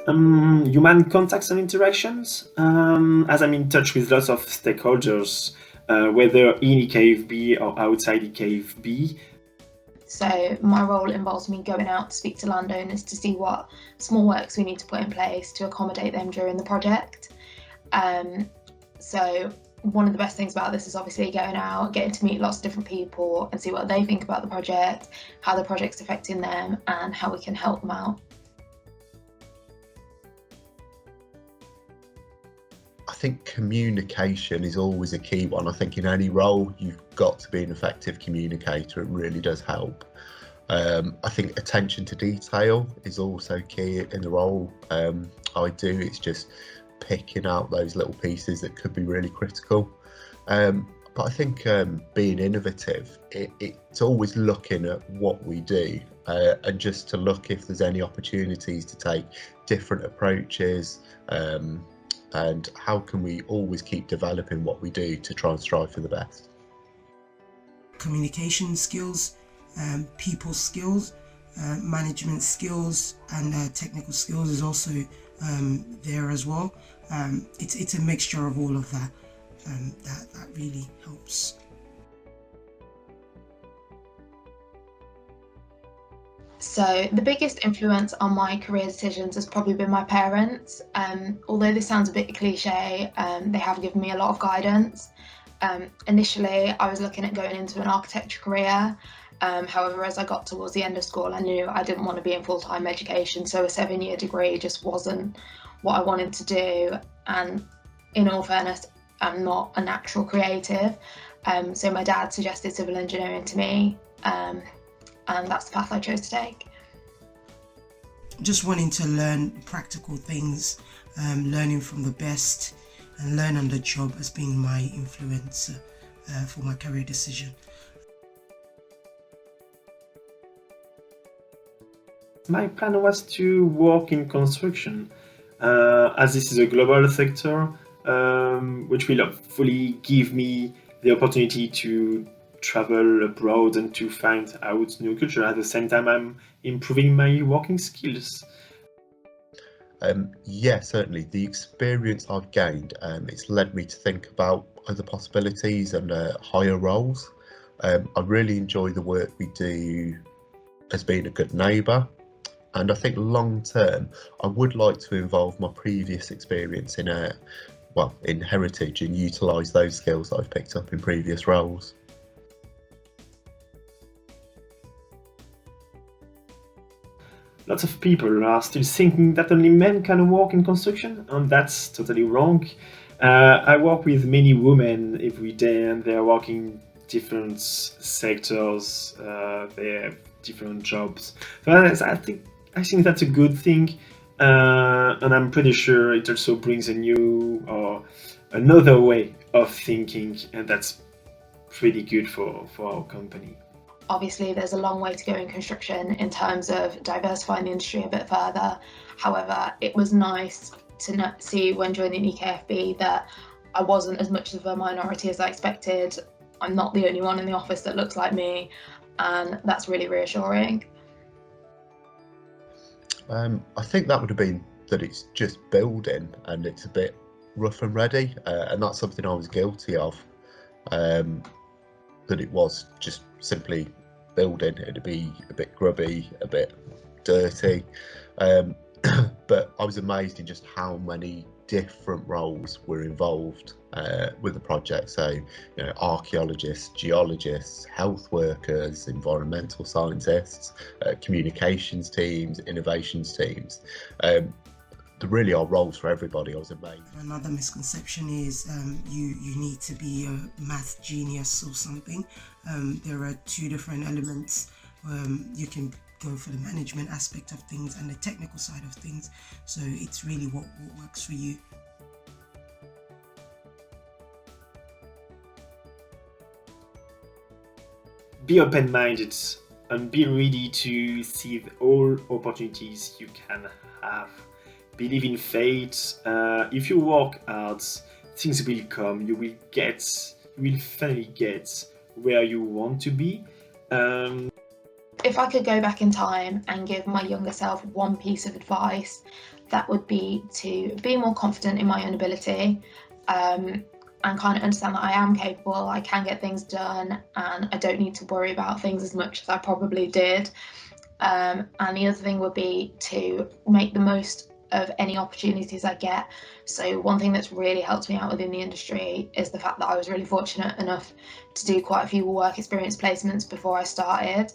Human contacts and interactions, as I'm in touch with lots of stakeholders, whether in EKFB or outside EKFB. So my role involves me going out to speak to landowners to see what small works we need to put in place to accommodate them during the project. So one of the best things about this is obviously going out, getting to meet lots of different people and see what they think about the project, how the project's affecting them, and how we can help them out. I think communication is always a key one. I think in any role, you've got to be an effective communicator. It really does help. I think attention to detail is also key in the role I do. It's just picking out those little pieces that could be really critical. But I think being innovative, it's always looking at what we do and just to look if there's any opportunities to take different approaches. And how can we always keep developing what we do to try and strive for the best? Communication skills, people skills, management skills, and technical skills is also there as well. It's a mixture of all of that that really helps. So the biggest influence on my career decisions has probably been my parents. Although this sounds a bit cliche, they have given me a lot of guidance. Initially, I was looking at going into an architecture career. However, as I got towards the end of school, I knew I didn't want to be in full-time education, so a 7-year degree just wasn't what I wanted to do. And in all fairness, I'm not a natural creative. So my dad suggested civil engineering to me. And that's the path I chose to take. Just wanting to learn practical things, learning from the best, and learn on the job has been my influence for my career decision. My plan was to work in construction, as this is a global sector, which will hopefully give me the opportunity to travel abroad and to find out new culture. At the same time, I'm improving my working skills. Yeah, certainly. The experience I've gained, it's led me to think about other possibilities and higher roles. I really enjoy the work we do as being a good neighbour. And I think long term, I would like to involve my previous experience in heritage and utilise those skills that I've picked up in previous roles. Lots of people are still thinking that only men can work in construction, and that's totally wrong. I work with many women every day, and they are working different sectors. They have different jobs. So I think that's a good thing, and I'm pretty sure it also brings a new or another way of thinking, and that's pretty good for our company. Obviously, there's a long way to go in construction in terms of diversifying the industry a bit further. However, it was nice to see when joining EKFB that I wasn't as much of a minority as I expected. I'm not the only one in the office that looks like me, and that's really reassuring. I think that would have been that it's just building and it's a bit rough and ready, and that's something I was guilty of. That it was just simply building. It'd be a bit grubby, a bit dirty, but I was amazed in just how many different roles were involved with the project. So, archaeologists, geologists, health workers, environmental scientists, communications teams, innovations teams. There really are roles for everybody. I was amazed. Another misconception is you need to be a math genius or something. There are two different elements. You can go for the management aspect of things and the technical side of things. So it's really what works for you. Be open-minded and be ready to see all opportunities you can have. Believe in fate. If you work hard, things will come. You will finally get where you want to be. If if I could go back in time and give my younger self one piece of advice, that would be to be more confident in my own ability, and kind of understand that I am capable, I can get things done, and I don't need to worry about things as much as I probably did. And the other thing would be to make the most of any opportunities I get. So one thing that's really helped me out within the industry is the fact that I was really fortunate enough to do quite a few work experience placements before I started.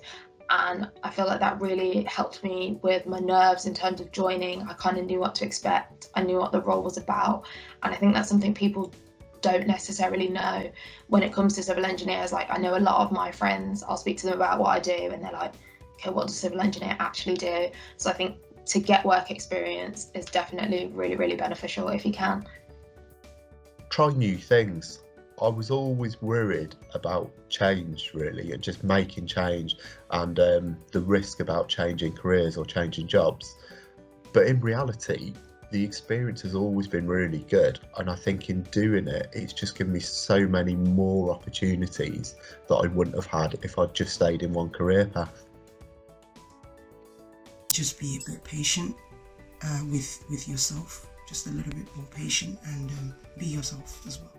And I feel like that really helped me with my nerves in terms of joining. I kind of knew what to expect. I knew what the role was about. And I think that's something people don't necessarily know when it comes to civil engineers. Like, I know a lot of my friends, I'll speak to them about what I do and they're like, okay, what does a civil engineer actually do? So I think to get work experience is definitely really, really beneficial if you can. Try new things. I was always worried about change, really, and just making change, and the risk about changing careers or changing jobs. But in reality, the experience has always been really good, and I think in doing it, it's just given me so many more opportunities that I wouldn't have had if I'd just stayed in one career path. Just be a bit patient with yourself, just a little bit more patient, and be yourself as well.